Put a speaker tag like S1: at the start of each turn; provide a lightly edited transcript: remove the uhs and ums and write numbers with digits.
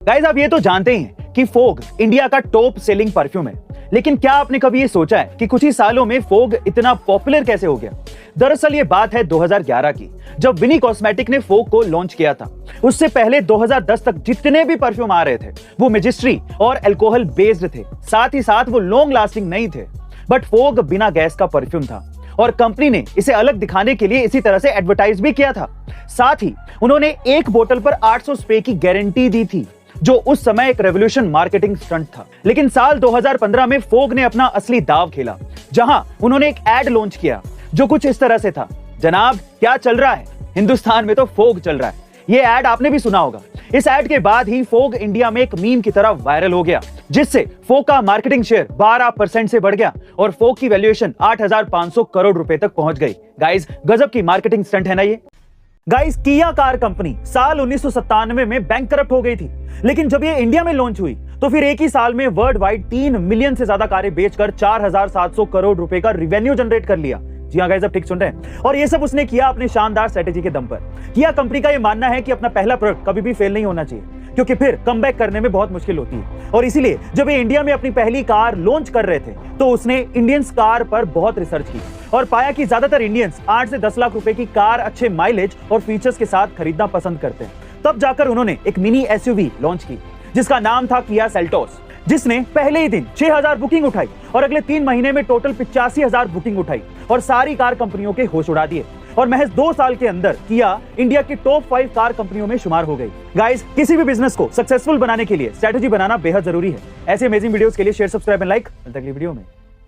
S1: Guys आप ये तो जानते ही हैं कि फोग इंडिया का टॉप सेलिंग परफ्यूम है, लेकिन क्या आपने कभी ये सोचा है कि कुछ ही सालों में फोग इतना पॉपुलर कैसे हो गया? दरअसल ये बात है 2011 की, जब विनी कॉस्मेटिक ने फोग को लॉन्च किया था। उससे पहले 2010 तक जितने भी परफ्यूम आ रहे थे वो मेजिस्ट्री और अल्कोहल बेस्ड थे, साथ ही साथ वो लॉन्ग लास्टिंग नहीं थे। बट फोग बिना गैस का परफ्यूम था और कंपनी ने इसे अलग दिखाने के लिए इसी तरह से एडवर्टाइज भी किया था। साथ ही उन्होंने एक बोतल पर 800 स्प्रे की गारंटी दी थी, जो उस समय एक रेवोल्यूशन मार्केटिंग स्टंट था। लेकिन साल 2015 में फोग ने अपना असली दाव खेला, जहां उन्होंने एक एड लॉन्च किया जो कुछ इस तरह से था, जनाब क्या चल रहा है, हिंदुस्तान में तो फोग चल रहा है। ये एड आपने भी सुना होगा। इस एड के बाद ही फोग इंडिया में एक मीम की तरह वायरल हो गया, जिससे फोग का मार्केटिंग शेयर 12% से बढ़ गया और फोग की वैल्यूएशन 8,500 करोड़ रुपए तक पहुंच गई। गाइस गजब की मार्केटिंग स्टंट है ना ये। गाइस किया कार कंपनी साल 1997 में बैंकक्रप्ट हो गई थी, लेकिन जब ये इंडिया में लॉन्च हुई तो फिर एक ही साल में वर्ल्ड वाइड 3 मिलियन से ज्यादा कारें बेचकर 4,700 करोड़ रुपए का रिवेन्यू जनरेट कर लिया। जी हाँ गाइस, आप ठीक सुन रहे हैं। और ये सब उसने किया अपने शानदार स्ट्रेटेजी के दम पर। किया कंपनी का ये मानना है कि अपना पहला प्रोडक्ट कभी भी फेल नहीं होना चाहिए, क्योंकि फिर कमबैक करने में बहुत मुश्किल होती है। और इसीलिए जब ये इंडिया में अपनी पहली कार लॉन्च कर रहे थे तो उसने इंडियंस कार पर बहुत रिसर्च की और पाया कि ज्यादातर इंडियंस 8 से 10 लाख रुपए की कार अच्छे माइलेज और फीचर्स के साथ खरीदना पसंद करते हैं। तब जाकर उन्होंने एक मिनी एसयूवी लॉन्च की जिसका नाम था किया सेल्टोस, जिसने पहले ही दिन 6,000 बुकिंग उठाई और अगले 3 महीने में टोटल 85,000 बुकिंग उठाई और सारी कार कंपनियों के होश उड़ा दिए। और महज 2 साल के अंदर किया इंडिया की टॉप 5 कार कंपनियों में शुमार हो गई। गाइस किसी भी बिजनेस को सक्सेसफुल बनाने के लिए स्ट्रेटेजी बनाना बेहद जरूरी है। ऐसे अमेजिंग वीडियोस के लिए शेयर, सब्सक्राइब एंड लाइक। अगली वीडियो में